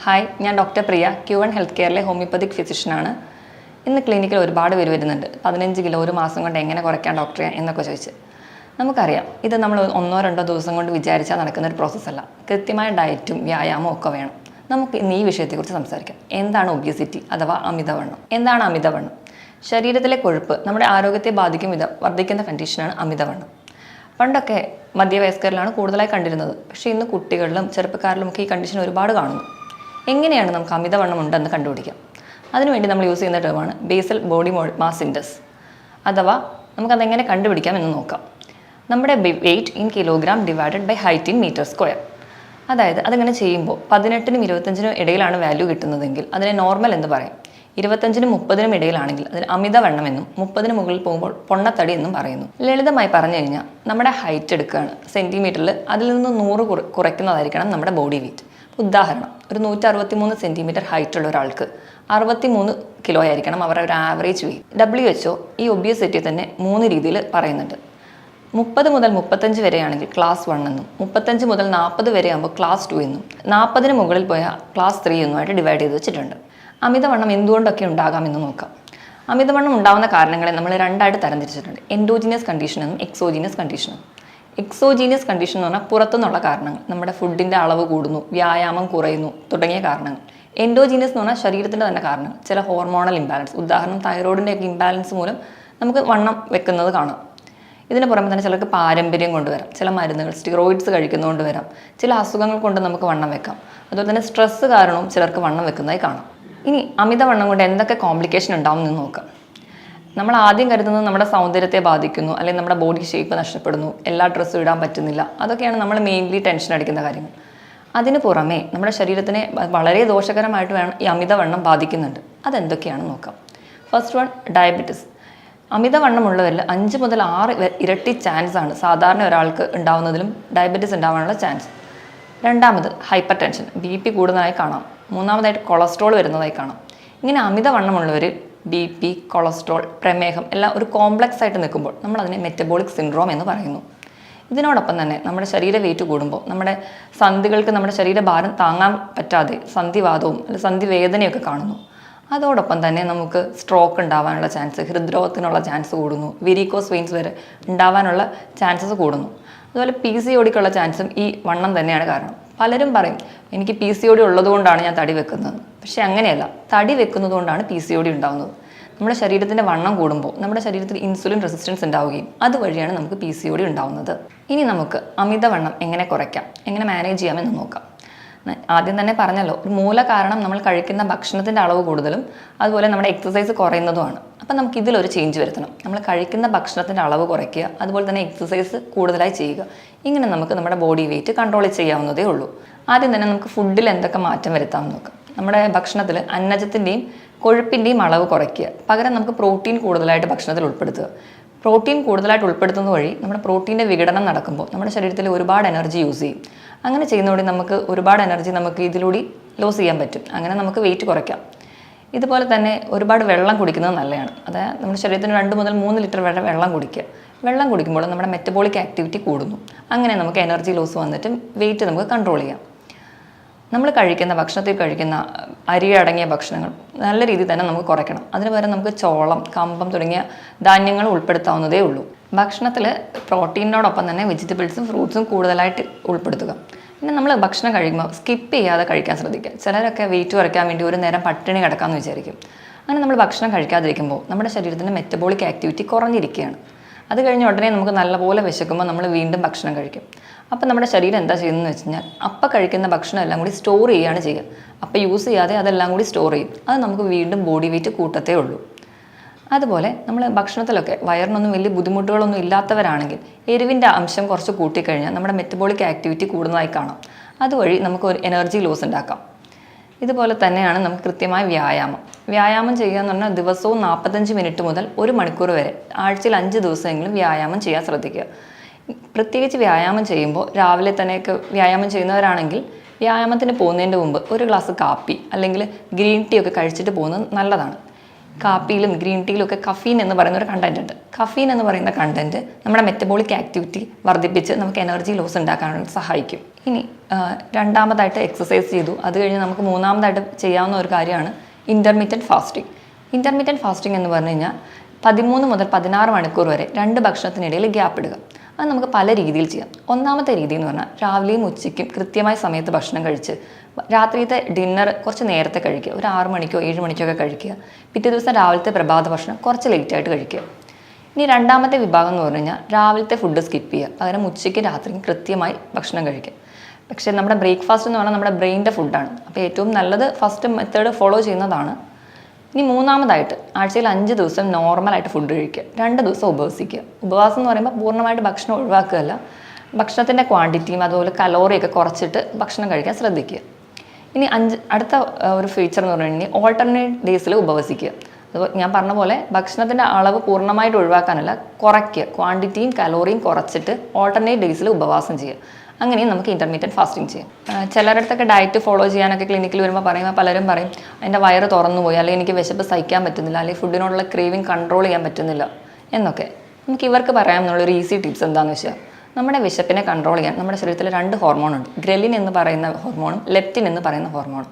Hi, ഞാൻ doctor പ്രിയ, Q1 health കെയറിലെ homoeopathic ഫിസിഷ്യനാണ്. ഇന്ന് ക്ലിനിക്കിൽ ഒരുപാട് പേര് വരുന്നുണ്ട്. 15 കിലോ ഒരു മാസം കൊണ്ട് എങ്ങനെ കുറയ്ക്കാൻ ഡോക്ടറെ എന്നൊക്കെ ചോദിച്ച്. നമുക്കറിയാം, ഇത് നമ്മൾ 1-2 ദിവസം കൊണ്ട് വിചാരിച്ചാൽ നടക്കുന്ന ഒരു പ്രോസസ്സല്ല. കൃത്യമായ ഡയറ്റും വ്യായാമവും ഒക്കെ വേണം. നമുക്ക് ഇന്ന് ഈ വിഷയത്തെക്കുറിച്ച് സംസാരിക്കാം. എന്താണ് ഒബിയസിറ്റി അഥവാ അമിതവണ്ണം? എന്താണ് അമിതവണ്ണം? ശരീരത്തിലെ കൊഴുപ്പ് നമ്മുടെ ആരോഗ്യത്തെ ബാധിക്കും വിധം വർദ്ധിക്കുന്ന കണ്ടീഷനാണ് അമിതവണ്ണം. പണ്ടൊക്കെ മധ്യവയസ്കരിലാണ് കൂടുതലായി കണ്ടിരുന്നത്. പക്ഷേ ഇന്ന് കുട്ടികളിലും ചെറുപ്പക്കാരിലുമൊക്കെ ഈ കണ്ടീഷൻ ഒരുപാട് കാണുന്നു. എങ്ങനെയാണ് നമുക്ക് അമിതവണ്ണം ഉണ്ടെന്ന് കണ്ടുപിടിക്കാം? അതിനുവേണ്ടി നമ്മൾ യൂസ് ചെയ്യുന്ന ടേമാണ് ബേസൽ ബോഡി മാസ് ഇൻഡെക്സ്, അഥവാ നമുക്കതെങ്ങനെ കണ്ടുപിടിക്കാം എന്ന് നോക്കാം. നമ്മുടെ weight in kilogram divided by height in metre square. അതായത് അതിങ്ങനെ ചെയ്യുമ്പോൾ 18-നും 25-നും ഇടയിലാണ് വാല്യൂ കിട്ടുന്നതെങ്കിൽ അതിനെ നോർമൽ എന്ന് പറയും. 25-നും 30-നും ഇടയിലാണെങ്കിൽ അതിന് അമിതവണ്ണം എന്നും 30-ന് മുകളിൽ പോകുമ്പോൾ പൊണ്ണത്തടി എന്നും പറയുന്നു. ലളിതമായി പറഞ്ഞു കഴിഞ്ഞാൽ നമ്മുടെ ഹൈറ്റ് എടുക്കുകയാണ് സെൻറ്റിമീറ്ററിൽ, അതിൽ നിന്ന് 100 കുറയ്ക്കുന്നതായിരിക്കണം നമ്മുടെ ബോഡി വെയ്റ്റ്. ഉദാഹരണം, ഒരു 163 സെൻറ്റിമീറ്റർ ഹൈറ്റ് ഉള്ള ഒരാൾക്ക് 63 കിലോ ആയിരിക്കണം അവരുടെ ഒരു ആവറേജ് വെയ്റ്റ്. WHO ഈ ഒബിയസിറ്റി തന്നെ 3 രീതിയിൽ പറയുന്നുണ്ട്. 30 മുതൽ 35 വരെയാണെങ്കിൽ ക്ലാസ് 1 എന്നും, 35 മുതൽ 40 വരെ ആകുമ്പോൾ ക്ലാസ് 2 എന്നും, 40-ന് മുകളിൽ പോയാൽ ക്ലാസ് 3 എന്നുമായിട്ട് ഡിവൈഡ് ചെയ്ത് വെച്ചിട്ടുണ്ട്. അമിതവണ്ണം എന്തുകൊണ്ടൊക്കെ ഉണ്ടാകാമെന്ന് നോക്കാം. അമിതവണ്ണം ഉണ്ടാകുന്ന കാരണങ്ങളെ നമ്മൾ രണ്ടായിട്ട് തരംതിരിച്ചിട്ടുണ്ട്: എൻഡോജീനിയസ് കണ്ടീഷൻ എന്നും എക്സോജീനിയസ് കണ്ടീഷനും. എക്സോജീനിയസ് കണ്ടീഷൻ എന്ന് പറഞ്ഞാൽ പുറത്തുനിന്നുള്ള കാരണങ്ങൾ, നമ്മുടെ ഫുഡിൻ്റെ അളവ് കൂടുന്നു, വ്യായാമം കുറയുന്നു തുടങ്ങിയ കാരണങ്ങൾ. എൻഡോജീനിയസ് എന്ന് പറഞ്ഞാൽ ശരീരത്തിൻ്റെ തന്നെ കാരണങ്ങൾ, ചില ഹോർമോണൽ ഇംബാലൻസ്, ഉദാഹരണം തൈറോയിഡിൻ്റെ ഒക്കെ ഇംബാലൻസ് മൂലം നമുക്ക് വണ്ണം വെക്കുന്നത് കാണാം. ഇതിന് പുറമെ തന്നെ ചിലർക്ക് പാരമ്പര്യം കൊണ്ടുവരാം, ചില മരുന്നുകൾ സ്റ്റീറോയിഡ്സ് കഴിക്കുന്നതുകൊണ്ട് വരാം, ചില അസുഖങ്ങൾ കൊണ്ട് നമുക്ക് വണ്ണം വെക്കാം. അതുപോലെ തന്നെ സ്ട്രെസ്സ് കാരണവും ചിലർക്ക് വണ്ണം വെക്കുന്നതായി കാണാം. ഇനി അമിതവണ്ണം കൊണ്ട് എന്തൊക്കെ കോംപ്ലിക്കേഷൻ ഉണ്ടാവും എന്ന് നോക്കാം. നമ്മൾ ആദ്യം കരുതുന്നത് നമ്മുടെ സൗന്ദര്യത്തെ ബാധിക്കുന്നു, അല്ലെങ്കിൽ നമ്മുടെ ബോഡി ഷേപ്പ് നഷ്ടപ്പെടുന്നു, എല്ലാ ഡ്രസ്സും ഇടാൻ പറ്റുന്നില്ല. അതൊക്കെയാണ് നമ്മൾ മെയിൻലി ടെൻഷൻ അടിക്കുന്ന കാര്യങ്ങൾ. അതിന് പുറമെ നമ്മുടെ ശരീരത്തിനെ വളരെ ദോഷകരമായിട്ട് വേണം ഈ അമിതവണ്ണം ബാധിക്കുന്നുണ്ട്. അതെന്തൊക്കെയാണെന്ന് നോക്കാം. First one, diabetes. അമിതവണ്ണമുള്ളവരിൽ 5 മുതൽ 6 ഇരട്ടി ചാൻസ് ആണ് സാധാരണ ഒരാൾക്ക് ഉണ്ടാവുന്നതിലും ഡയബറ്റിസ് ഉണ്ടാവാനുള്ള ചാൻസ്. രണ്ടാമത്, ഹൈപ്പർ ടെൻഷൻ, BP കൂടുന്നതായി കാണാം. മൂന്നാമതായിട്ട് കൊളസ്ട്രോൾ വരുന്നതായി കാണാം. ഇങ്ങനെ അമിതവണ്ണമുള്ളവർ BP, കൊളസ്ട്രോൾ, പ്രമേഹം എല്ലാം ഒരു കോംപ്ലക്സ് ആയിട്ട് നിൽക്കുമ്പോൾ നമ്മൾ അതിനെ മെറ്റബോളിക് സിൻഡ്രോം എന്ന് പറയുന്നു. ഇതിനോടൊപ്പം തന്നെ നമ്മുടെ ശരീര വെയിറ്റ് കൂടുമ്പോൾ നമ്മുടെ സന്ധികൾക്ക് നമ്മുടെ ശരീരഭാരം താങ്ങാൻ പറ്റാതെ സന്ധിവാദവും അല്ലെങ്കിൽ സന്ധിവേദനയൊക്കെ കാണുന്നു. അതോടൊപ്പം തന്നെ നമുക്ക് സ്ട്രോക്ക് ഉണ്ടാവാനുള്ള ചാൻസ്, ഹൃദ്രോഗത്തിനുള്ള ചാൻസ് കൂടുന്നു, വെരിക്കോസ് വെയിൻസ് വരെ ഉണ്ടാവാനുള്ള ചാൻസസ് കൂടുന്നു. അതുപോലെ PCODക്കുള്ള ചാൻസും ഈ വണ്ണം തന്നെയാണ് കാരണം. പലരും പറയും എനിക്ക് PCOD ഉള്ളതുകൊണ്ടാണ് ഞാൻ തടി വെക്കുന്നത്. പക്ഷേ അങ്ങനെയല്ല, തടി വെക്കുന്നത് കൊണ്ടാണ് PCOD ഉണ്ടാകുന്നത്. നമ്മുടെ ശരീരത്തിൻ്റെ വണ്ണം കൂടുമ്പോൾ നമ്മുടെ ശരീരത്തിൽ ഇൻസുലിൻ റെസിസ്റ്റൻസ് ഉണ്ടാവുകയും അതുവഴിയാണ് നമുക്ക് PCOD ഉണ്ടാവുന്നത്. ഇനി നമുക്ക് അമിതവണ്ണം എങ്ങനെ കുറയ്ക്കാം, എങ്ങനെ മാനേജ് ചെയ്യാമെന്ന് നോക്കാം. ആദ്യം തന്നെ പറഞ്ഞല്ലോ, ഒരു മൂല കാരണം നമ്മൾ കഴിക്കുന്ന ഭക്ഷണത്തിൻ്റെ അളവ് കൂടുതലും അതുപോലെ നമ്മുടെ എക്സസൈസ് കുറയുന്നതുമാണ്. അപ്പം നമുക്ക് ഇതിലൊരു ചേഞ്ച് വരുത്തണം. നമ്മൾ കഴിക്കുന്ന ഭക്ഷണത്തിൻ്റെ അളവ് കുറയ്ക്കുക, അതുപോലെ തന്നെ എക്സസൈസ് കൂടുതലായി ചെയ്യുക. ഇങ്ങനെ നമുക്ക് നമ്മുടെ ബോഡി വെയിറ്റ് കൺട്രോൾ ചെയ്യാവുന്നതേ ഉള്ളൂ. ആദ്യം തന്നെ നമുക്ക് ഫുഡിൽ എന്തൊക്കെ മാറ്റം വരുത്താമെന്ന് നോക്കാം. നമ്മുടെ ഭക്ഷണത്തിൽ അന്നജത്തിൻ്റെയും കൊഴുപ്പിൻ്റെയും അളവ് കുറയ്ക്കുക, പകരം നമുക്ക് പ്രോട്ടീൻ കൂടുതലായിട്ട് ഭക്ഷണത്തിൽ ഉൾപ്പെടുത്തുക. പ്രോട്ടീൻ കൂടുതലായിട്ട് ഉൾപ്പെടുത്തുന്നത് വഴി നമ്മുടെ പ്രോട്ടീൻ്റെ വിഘടനം നടക്കുമ്പോൾ നമ്മുടെ ശരീരത്തിൽ ഒരുപാട് എനർജി യൂസ് ചെയ്യും. അങ്ങനെ ചെയ്യുന്നതോടെ നമുക്ക് ഒരുപാട് എനർജി നമുക്ക് ഇതിലൂടെ ലോസ് ചെയ്യാൻ പറ്റും. അങ്ങനെ നമുക്ക് വെയിറ്റ് കുറയ്ക്കാം. ഇതുപോലെ തന്നെ ഒരുപാട് വെള്ളം കുടിക്കുന്നത് നല്ലതാണ്. അതായത് നമ്മുടെ ശരീരത്തിന് 2 മുതൽ 3 ലിറ്റർ വരെ വെള്ളം കുടിക്കുക. വെള്ളം കുടിക്കുമ്പോൾ നമ്മുടെ മെറ്റബോളിക് ആക്ടിവിറ്റി കൂടുന്നു. അങ്ങനെ നമുക്ക് എനർജി ലോസ് വന്നിട്ട് വെയിറ്റ് നമുക്ക് കൺട്രോൾ ചെയ്യാം. നമ്മൾ കഴിക്കുന്ന ഭക്ഷണത്തിൽ കഴിക്കുന്ന അരി അടങ്ങിയ ഭക്ഷണങ്ങൾ നല്ല രീതിയിൽ തന്നെ നമുക്ക് കുറയ്ക്കണം. അതിന് പകരം നമുക്ക് ചോളം, കമ്പം തുടങ്ങിയ ധാന്യങ്ങൾ ഉൾപ്പെടുത്താവുന്നതേ ഉള്ളൂ. ഭക്ഷണത്തിൽ പ്രോട്ടീനോടൊപ്പം തന്നെ വെജിറ്റബിൾസും ഫ്രൂട്ട്സും കൂടുതലായിട്ട് ഉൾപ്പെടുത്തുക. പിന്നെ നമ്മൾ ഭക്ഷണം കഴിക്കുമ്പോൾ സ്കിപ്പ് ചെയ്യാതെ കഴിക്കാൻ ശ്രദ്ധിക്കുക. ചിലരൊക്കെ വെയിറ്റ് കുറയ്ക്കാൻ വേണ്ടി ഒരു നേരം പട്ടിണി കിടക്കാമെന്ന് വിചാരിക്കും. അങ്ങനെ നമ്മൾ ഭക്ഷണം കഴിക്കാതിരിക്കുമ്പോൾ നമ്മുടെ ശരീരത്തിൻ്റെ മെറ്റബോളിക് ആക്ടിവിറ്റി കുറഞ്ഞിരിക്കുകയാണ്. അത് കഴിഞ്ഞ് ഉടനെ നമുക്ക് നല്ലപോലെ വിശക്കുമ്പോൾ നമ്മൾ വീണ്ടും ഭക്ഷണം കഴിക്കും. അപ്പം നമ്മുടെ ശരീരം എന്താ ചെയ്യുന്നതെന്ന് വെച്ച് കഴിഞ്ഞാൽ അപ്പം കഴിക്കുന്ന ഭക്ഷണം എല്ലാം കൂടി സ്റ്റോർ ചെയ്യുകയാണ് ചെയ്യുക. അപ്പം യൂസ് ചെയ്യാതെ അതെല്ലാം കൂടി സ്റ്റോർ ചെയ്യും. അത് നമുക്ക് വീണ്ടും ബോഡി വെയിറ്റ് കൂട്ടത്തേ ഉള്ളൂ. അതുപോലെ നമ്മൾ ഭക്ഷണത്തിലൊക്കെ വയറിനൊന്നും വലിയ ബുദ്ധിമുട്ടുകളൊന്നും ഇല്ലാത്തവരാണെങ്കിൽ എരിവിൻ്റെ അംശം കുറച്ച് കൂട്ടിക്കഴിഞ്ഞാൽ നമ്മുടെ മെറ്റബോളിക് ആക്ടിവിറ്റി കൂടുന്നതായി കാണാം. അതുവഴി നമുക്ക് ഒരു എനർജി ലോസ് ഉണ്ടാക്കാം. ഇതുപോലെ തന്നെയാണ് നമുക്ക് കൃത്യമായ വ്യായാമം ചെയ്യുക എന്ന് പറഞ്ഞാൽ ദിവസവും 45 മിനിറ്റ് മുതൽ 1 മണിക്കൂർ വരെ ആഴ്ചയിൽ 5 ദിവസമെങ്കിലും വ്യായാമം ചെയ്യാൻ ശ്രദ്ധിക്കുക. പ്രത്യേകിച്ച് വ്യായാമം ചെയ്യുമ്പോൾ രാവിലെ തന്നെയൊക്കെ വ്യായാമം ചെയ്യുന്നവരാണെങ്കിൽ വ്യായാമത്തിന് പോകുന്നതിൻ്റെ മുമ്പ് ഒരു ഗ്ലാസ് കാപ്പി അല്ലെങ്കിൽ ഗ്രീൻ ടീ ഒക്കെ കഴിച്ചിട്ട് പോകുന്നത് നല്ലതാണ്. കാപ്പിയിലും ഗ്രീൻ ടീയിലും ഒക്കെ കഫീൻ എന്ന് പറയുന്ന ഒരു കണ്ടന്റ് ഉണ്ട്. കഫീൻ എന്ന് പറയുന്ന കണ്ടന്റ് നമ്മുടെ മെറ്റബോളിക് ആക്ടിവിറ്റി വർദ്ധിപ്പിച്ച് നമുക്ക് എനർജി ലോസ് ഉണ്ടാക്കാനായിട്ട് സഹായിക്കും. ഇനി രണ്ടാമതായിട്ട് എക്സസൈസ് ചെയ്തു. അത് കഴിഞ്ഞ് നമുക്ക് മൂന്നാമതായിട്ട് ചെയ്യാവുന്ന ഒരു കാര്യമാണ് ഇൻ്റർമീഡിയറ്റ് ഫാസ്റ്റിംഗ്. ഇൻ്റർമീഡിയറ്റ് ഫാസ്റ്റിംഗ് എന്ന് പറഞ്ഞു കഴിഞ്ഞാൽ 13 മുതൽ 16 മണിക്കൂർ വരെ 2 ഭക്ഷണത്തിനിടയിൽ ഗ്യാപ്പ് ഇടുക. അത് നമുക്ക് പല രീതിയിൽ ചെയ്യാം. ഒന്നാമത്തെ രീതി എന്ന് പറഞ്ഞാൽ രാവിലെയും ഉച്ചയ്ക്കും കൃത്യമായ സമയത്ത് ഭക്ഷണം കഴിച്ച് രാത്രിയത്തെ ഡിന്നർ കുറച്ച് നേരത്തെ കഴിക്കുക. ഒരു 6 മണിക്കോ 7 മണിക്കോ ഒക്കെ കഴിക്കുക. പിറ്റേ ദിവസം രാവിലത്തെ പ്രഭാത ഭക്ഷണം കുറച്ച് ലേറ്റായിട്ട് കഴിക്കുക. ഇനി രണ്ടാമത്തെ വിഭാഗം എന്ന് പറഞ്ഞു കഴിഞ്ഞാൽ രാവിലത്തെ ഫുഡ് സ്കിപ്പ് ചെയ്യുക, പകരം ഉച്ചയ്ക്ക് രാത്രിയും കൃത്യമായി ഭക്ഷണം കഴിക്കുക. പക്ഷേ നമ്മുടെ ബ്രേക്ക്ഫാസ്റ്റ് എന്ന് പറഞ്ഞാൽ നമ്മുടെ ബ്രെയിൻ്റെ ഫുഡാണ്. അപ്പോൾ ഏറ്റവും നല്ലത് ഫസ്റ്റ് മെത്തേഡ് ഫോളോ ചെയ്യുന്നതാണ്. ഇനി മൂന്നാമതായിട്ട് ആഴ്ചയിൽ 5 ദിവസം നോർമലായിട്ട് ഫുഡ് കഴിക്കുക, 2 ദിവസം ഉപവസിക്കുക. ഉപവാസം എന്ന് പറയുമ്പോൾ പൂർണ്ണമായിട്ട് ഭക്ഷണം ഒഴിവാക്കുകയല്ല, ഭക്ഷണത്തിൻ്റെ ക്വാണ്ടിറ്റിയും അതുപോലെ കലോറിയൊക്കെ കുറച്ചിട്ട് ഭക്ഷണം കഴിക്കാൻ ശ്രദ്ധിക്കുക. ഇനി അടുത്ത ഒരു ഫീച്ചർ എന്ന് പറഞ്ഞു കഴിഞ്ഞാൽ ഓൾട്ടർനേറ്റ് ഡേയ്സിൽ ഉപവസിക്കുക. അത് ഞാൻ പറഞ്ഞ പോലെ ഭക്ഷണത്തിൻ്റെ അളവ് പൂർണ്ണമായിട്ട് ഒഴിവാക്കാനല്ല, കുറയ്ക്കുക, ക്വാണ്ടിറ്റിയും കലോറിയും കുറച്ചിട്ട് ഓൾട്ടർനേറ്റ് ഡേയ്സിൽ ഉപവാസം ചെയ്യുക. അങ്ങനെയും നമുക്ക് ഇൻ്റർമീഡിയറ്റ് ഫാസ്റ്റിംഗ് ചെയ്യാം. ചിലരിടത്തൊക്കെ ഡയറ്റ് ഫോളോ ചെയ്യാനൊക്കെ ക്ലിനിക്കിൽ വരുമ്പോൾ പറയുമ്പോൾ പലരും പറയും എൻ്റെ വയറ് തുറന്നു പോയി, അല്ലെങ്കിൽ എനിക്ക് വിശപ്പ് സഹിക്കാൻ പറ്റുന്നില്ല, അല്ലെങ്കിൽ ഫുഡിനോടുള്ള ക്രേവിങ് കൺട്രോൾ ചെയ്യാൻ പറ്റുന്നില്ല എന്നൊക്കെ. നമുക്ക് ഇവർക്ക് പറയാമെന്നുള്ളൊരു ഈസി ടിപ്സ് എന്താണെന്ന് വെച്ചാൽ, നമ്മുടെ വിശപ്പിനെ കൺട്രോൾ ചെയ്യാൻ നമ്മുടെ ശരീരത്തിൽ 2 ഹോർമോണുണ്ട്. ഗ്രലിൻ എന്ന് പറയുന്ന ഹോർമോണും ലെപ്റ്റിൻ എന്ന് പറയുന്ന ഹോർമോണും.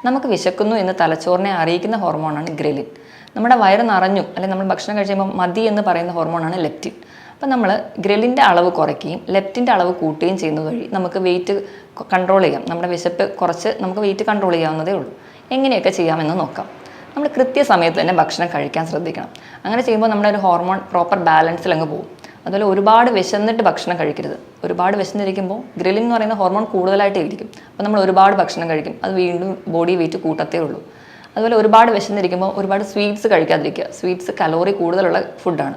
നമുക്ക് വിശക്കുന്നു എന്ന് തലച്ചോറിനെ അറിയിക്കുന്ന ഹോർമോണാണ് ഗ്രലിൻ. നമ്മുടെ വയറ് നിറഞ്ഞു അല്ലെങ്കിൽ നമ്മൾ ഭക്ഷണം കഴിക്കുമ്പോൾ മതി എന്ന് പറയുന്ന ഹോർമോണാണ് ലെപ്റ്റിൻ. അപ്പം നമ്മൾ ഗ്രലിൻ്റെ അളവ് കുറയ്ക്കുകയും ലെപ്റ്റിൻ്റെ അളവ് കൂട്ടുകയും ചെയ്യുന്നത് വഴി നമുക്ക് വെയിറ്റ് കൺട്രോൾ ചെയ്യാം. നമ്മുടെ വിശപ്പ് കുറച്ച് നമുക്ക് വെയിറ്റ് കൺട്രോൾ ചെയ്യാവുന്നതേ ഉള്ളൂ. എങ്ങനെയൊക്കെ ചെയ്യാമെന്ന് നോക്കാം. നമ്മൾ കൃത്യസമയത്ത് തന്നെ ഭക്ഷണം കഴിക്കാൻ ശ്രദ്ധിക്കണം. അങ്ങനെ ചെയ്യുമ്പോൾ നമ്മുടെ ഒരു ഹോർമോൺ പ്രോപ്പർ ബാലൻസിൽ അങ്ങ് പോകും. അതുപോലെ ഒരുപാട് വിശന്നിട്ട് ഭക്ഷണം കഴിക്കരുത്. ഒരുപാട് വിശന്നിരിക്കുമ്പോൾ ഗ്രിലിൻ എന്ന് പറയുന്ന ഹോർമോൺ കൂടുതലായിട്ടേ ഇരിക്കും. അപ്പോൾ നമ്മൾ ഒരുപാട് ഭക്ഷണം കഴിക്കും, അത് വീണ്ടും ബോഡി വെയിറ്റ് കൂട്ടത്തേ ഉള്ളൂ. അതുപോലെ ഒരുപാട് വിശന്നിരിക്കുമ്പോൾ ഒരുപാട് സ്വീറ്റ്സ് കഴിക്കാതിരിക്കുക. സ്വീറ്റ്സ് കലോറി കൂടുതലുള്ള ഫുഡാണ്.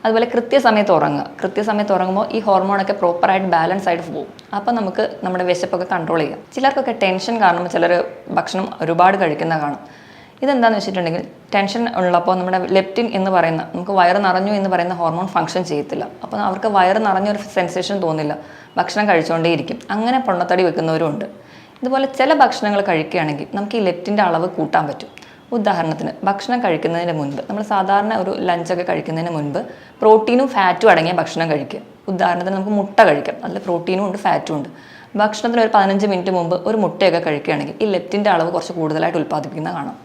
അതുപോലെ കൃത്യസമയത്ത് ഉറങ്ങുക. കൃത്യസമയത്ത് ഉറങ്ങുമ്പോൾ ഈ ഹോർമോണൊക്കെ പ്രോപ്പറായിട്ട് ബാലൻസ് ആയിട്ട് പോകും. അപ്പോൾ നമുക്ക് നമ്മുടെ വിശപ്പൊക്കെ കൺട്രോൾ ചെയ്യാം. ചിലർക്കൊക്കെ ടെൻഷൻ കാരണം ചിലർ ഭക്ഷണം ഒരുപാട് കഴിക്കുന്ന കാണും. ഇതെന്താണെന്ന് വെച്ചിട്ടുണ്ടെങ്കിൽ ടെൻഷൻ ഉള്ളപ്പോൾ നമ്മുടെ ലെപ്റ്റിൻ എന്ന് പറയുന്ന നമുക്ക് വയറ് നിറഞ്ഞു എന്ന് പറയുന്ന ഹോർമോൺ ഫംഗ്ഷൻ ചെയ്യത്തില്ല. അപ്പോൾ അവർക്ക് വയറ് നിറഞ്ഞൊരു സെൻസേഷൻ തോന്നില്ല, ഭക്ഷണം കഴിച്ചുകൊണ്ടേയിരിക്കും. അങ്ങനെ പൊണ്ണത്തടി വെക്കുന്നവരുമുണ്ട്. ഇതുപോലെ ചില ഭക്ഷണങ്ങൾ കഴിക്കുകയാണെങ്കിൽ നമുക്ക് ഈ ലെപ്റ്റിൻ്റെ അളവ് കൂട്ടാൻ പറ്റും. ഉദാഹരണത്തിന് ഭക്ഷണം കഴിക്കുന്നതിന് മുൻപ് നമ്മൾ സാധാരണ ഒരു ലഞ്ചൊക്കെ കഴിക്കുന്നതിന് മുൻപ് പ്രോട്ടീനും ഫാറ്റും അടങ്ങിയ ഭക്ഷണം കഴിക്കുക. ഉദാഹരണത്തിന് നമുക്ക് മുട്ട കഴിക്കാം, അതിൽ പ്രോട്ടീനും ഉണ്ട് ഫാറ്റും ഉണ്ട്. ഭക്ഷണത്തിന് ഒരു 15 മിനിറ്റ് മുമ്പ് ഒരു മുട്ടയൊക്കെ കഴിക്കുകയാണെങ്കിൽ ഈ ലെപ്റ്റിൻ്റെ അളവ് കുറച്ച് കൂടുതലായിട്ട് ഉൽപ്പാദിപ്പിക്കുന്ന കാണാം.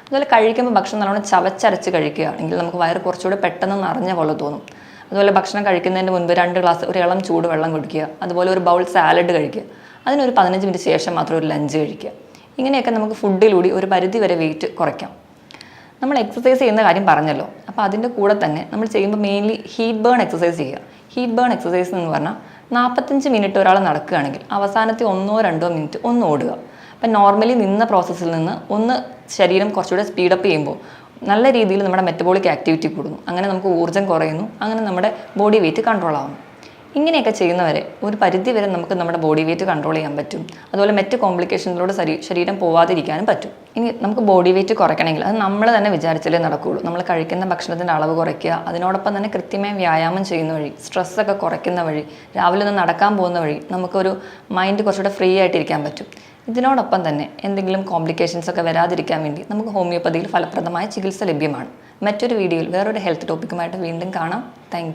അതുപോലെ കഴിക്കുമ്പോൾ ഭക്ഷണം നല്ലോണം ചവച്ചരച്ച് കഴിക്കുകയാണെങ്കിൽ നമുക്ക് വയറ് കുറച്ചുകൂടെ പെട്ടെന്ന് നിറഞ്ഞ പോലെ തോന്നും. അതുപോലെ ഭക്ഷണം കഴിക്കുന്നതിന് മുൻപ് 2 ഗ്ലാസ് ഒരു ഇളം ചൂട് വെള്ളം കുടിക്കുക. അതുപോലെ ഒരു ബൗൾ സാലഡ് കഴിക്കുക. അതിനൊരു 15 മിനിറ്റ് ശേഷം മാത്രം ഒരു ലഞ്ച് കഴിക്കുക. ഇങ്ങനെയൊക്കെ നമുക്ക് ഫുഡിലൂടെ ഒരു പരിധി വരെ വെയിറ്റ് കുറയ്ക്കാം. നമ്മൾ എക്സസൈസ് ചെയ്യുന്ന കാര്യം പറഞ്ഞല്ലോ, അപ്പോൾ അതിൻ്റെ കൂടെ തന്നെ നമ്മൾ ചെയ്യുമ്പോൾ മെയിൻലി ഹീറ്റ് ബേൺ എക്സസൈസ് ചെയ്യുക. ഹീറ്റ് ബേൺ എക്സസൈസ് എന്ന് പറഞ്ഞാൽ 45 മിനിറ്റ് ഒരാൾ നടക്കുകയാണെങ്കിൽ അവസാനത്തെ 1-2 മിനിറ്റ് ഒന്ന് ഓടുക. അപ്പം നോർമലി നിന്ന പ്രോസസ്സിൽ നിന്ന് ഒന്ന് ശരീരം കുറച്ചുകൂടെ സ്പീഡപ്പ് ചെയ്യുമ്പോൾ നല്ല രീതിയിൽ നമ്മുടെ മെറ്റബോളിക് ആക്ടിവിറ്റി കൂടുന്നു. അങ്ങനെ നമുക്ക് ഊർജ്ജം കുറയുന്നു. അങ്ങനെ നമ്മുടെ ബോഡി വെയിറ്റ് കൺട്രോൾ ആവുന്നു. ഇങ്ങനെയൊക്കെ ചെയ്യുന്നവരെ ഒരു പരിധി വരെ നമുക്ക് നമ്മുടെ ബോഡി വെയിറ്റ് കൺട്രോൾ ചെയ്യാൻ പറ്റും. അതുപോലെ മറ്റ് കോംപ്ലിക്കേഷനിലൂടെ ശരീരം പോവാതിരിക്കാനും പറ്റും. ഇനി നമുക്ക് ബോഡി വെയിറ്റ് കുറയ്ക്കണമെങ്കിൽ അത് നമ്മൾ തന്നെ വിചാരിച്ചാലേ നടക്കുകയുള്ളൂ. നമ്മൾ കഴിക്കുന്ന ഭക്ഷണത്തിൻ്റെ അളവ് കുറയ്ക്കുക, അതിനോടൊപ്പം തന്നെ കൃത്യമായി വ്യായാമം ചെയ്യുന്ന വഴി, സ്ട്രെസ്സൊക്കെ കുറയ്ക്കുന്ന വഴി, രാവിലെ ഒന്ന് നടക്കാൻ പോകുന്ന വഴി നമുക്കൊരു മൈൻഡ് കുറച്ചുകൂടെ ഫ്രീ ആയിട്ടിരിക്കാൻ പറ്റും. ഇതിനോടൊപ്പം തന്നെ എന്തെങ്കിലും കോംപ്ലിക്കേഷൻസ് ഒക്കെ വരാതിരിക്കാൻ വേണ്ടി നമുക്ക് ഹോമിയോപ്പതിയിൽ ഫലപ്രദമായ ചികിത്സ ലഭ്യമാണ്. മറ്റൊരു വീഡിയോയിൽ വേറൊരു ഹെൽത്ത് ടോപ്പിക്കുമായിട്ട് വീണ്ടും കാണാം. Thank you.